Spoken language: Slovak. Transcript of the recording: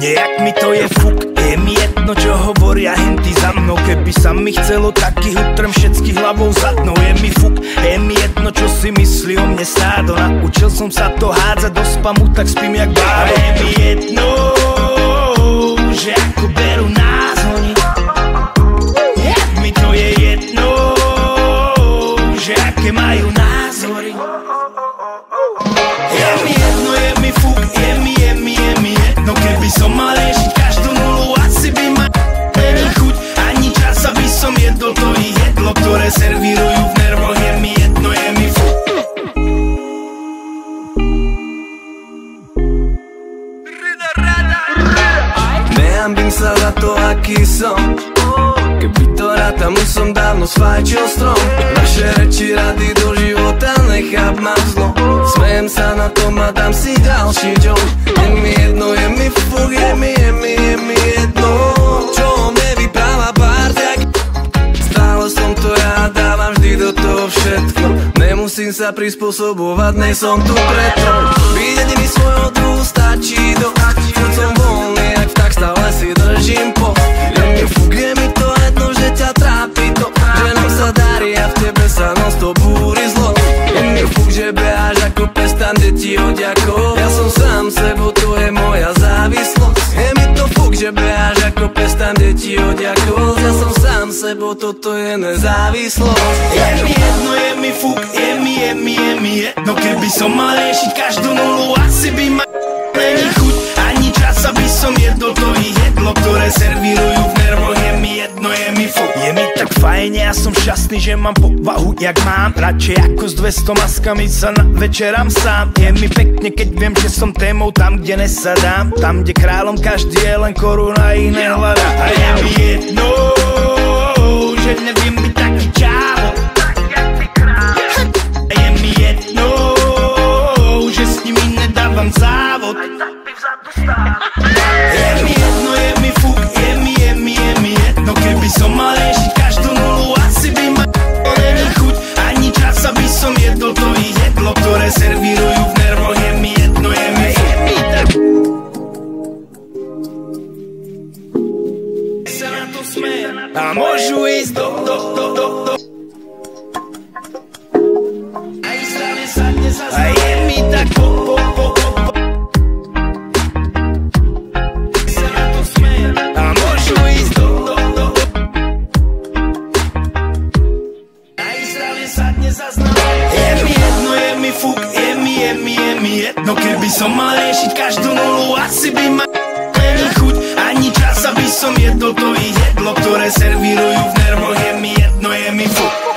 Nejak mi to je fuk, je mi jedno, čo hovoria henty za mnou. Keby sa mi chcelo, takých utrem všetkých hlavou zadnou. Je mi fuk, je mi jedno, čo si myslí o mne stádo. Naučil som sa to hádzať do spamu, tak spím jak bábo. Je mi jedno, že ako berú nás oni. Jak mi to je jedno, že aké majú názory. Je mi jedno, je mi fuk, je mi jedno. Keby som mal riešiť každú nulu, asi by ma není chuť ani čas, aby som jedol to ich jedlo, ktoré servírujú v nervoch. Je mi jedno, je mi fuk. Nehambím sa za to, aký som. Keby to rátam, už som dávno sfajčil strom. Vaše reči, rady do života, nechám ma zlo. Smejem sa na tom a dám si ďalší joke. Je mi jedno, je mi fuk, je mi jedno, čo o mne vypráva parťak. Stále som to ja, dávam vždy do toho všetko. Nemusím sa prispôsobovať, nej som tu preto. Byť jediný svojho druhu stačí do. Furt som voľný, jak vták, stále si držím po. Je mi fuk, je mi to jedno, že ťa trápi to, že nám sa darí a v tebe sa non-stop búri zlo. Je mi fuk, že beháš ako pes, tam deti hodiakov. Ja som sám sebou, to je moja závislosť. Je mi to fuk, že beháš ako pes, tam deti hodiakov. Ja som sám sebou, toto je nezávislosť. Je mi jedno, je mi fuk, je mi jedno. Keby som mal riešiť každú nulu, asi by ma není chuť ani čas, aby som jedol to ich jedlo, ktoré servírujú v nervoch. Je mi jedno, je mi fuk. Je mi tak fajne, ja som šťastný, že mám povahu, jak mám. Radšej ako s 200 maskami sa na večerám sám. Je mi pekne, keď viem, že som témou tam, kde nesadám. Tam, kde kráľom každý je len koruna, iné hľadá. A je mi jedno, že neviem byť taký čávo. A je mi jedno, že s nimi nedávam závod. Je mi jedno, je mi fuk, je mi jedno. Keby som mal riešiť každú nulu, asi by ma není chuť ani čas, aby som jedol to ich jedlo, ktoré servírujú v nervoch. Je mi jedno, je mi tak. Sa na to smeje a môžu ísť do. Aj zdrave sadne za zdrave. A je mi tak jedno, keby som mal riešiť každú nulu, asi by ma není chuť ani čas, aby som jedol to ich jedlo, ktoré servírujú v nervoch. Je mi jedno, je mi fuk.